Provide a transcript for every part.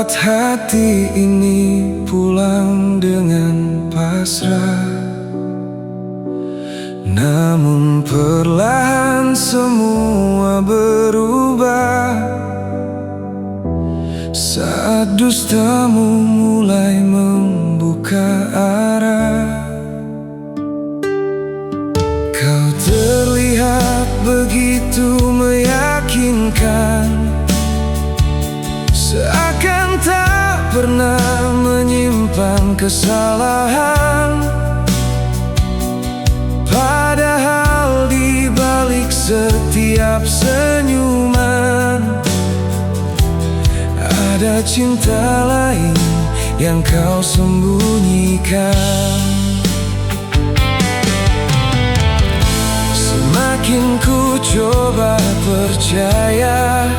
membuat hati ini pulang dengan pasrah. Namun perlahan semua berubah saat dustamu mulai membuka arah. Kau terlihat begitu meyakinkan, seakan tak pernah menyimpan kesalahan. Padahal di balik setiap senyuman ada cinta lain yang kau sembunyikan. Semakin ku coba percaya,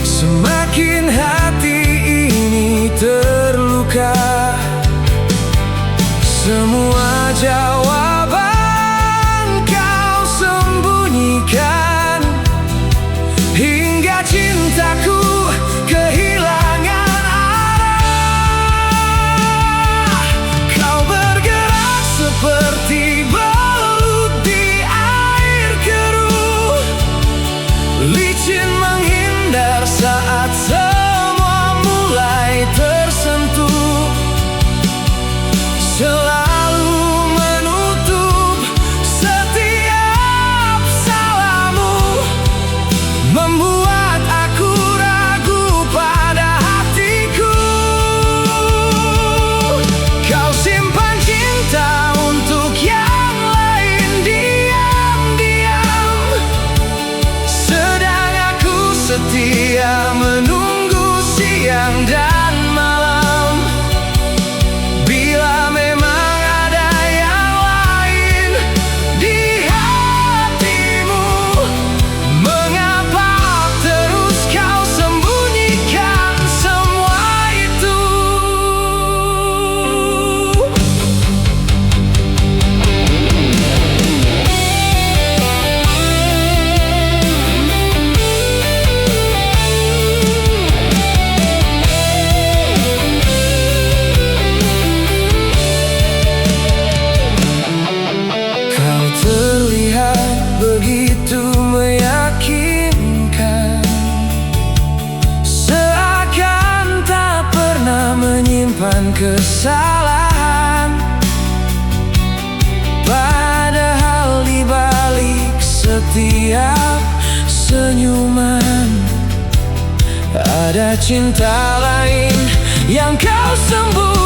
semakin hati ini terluka. Semua jawaban kau sembunyikan, hingga cintaku kehilangan arah. Kau bergerak seperti belut di air keruh, licin menghindar saat semua mulai tersentuh. Selalu menutup setiap salahmu, membuat aku ragu pada hatiku. Kau simpan cinta untuk yang lain diam-diam, sedang aku setia menunggu siang dan malam. Bila memang ada yang lain di hatimu, mengapa terus kau sembunyikan semua itu? Kau terlihat begitu meyakinkan, seakan tak pernah menyimpan kesalahan. Padahal di balik setiap senyuman ada cinta lain yang kau sembunyikan.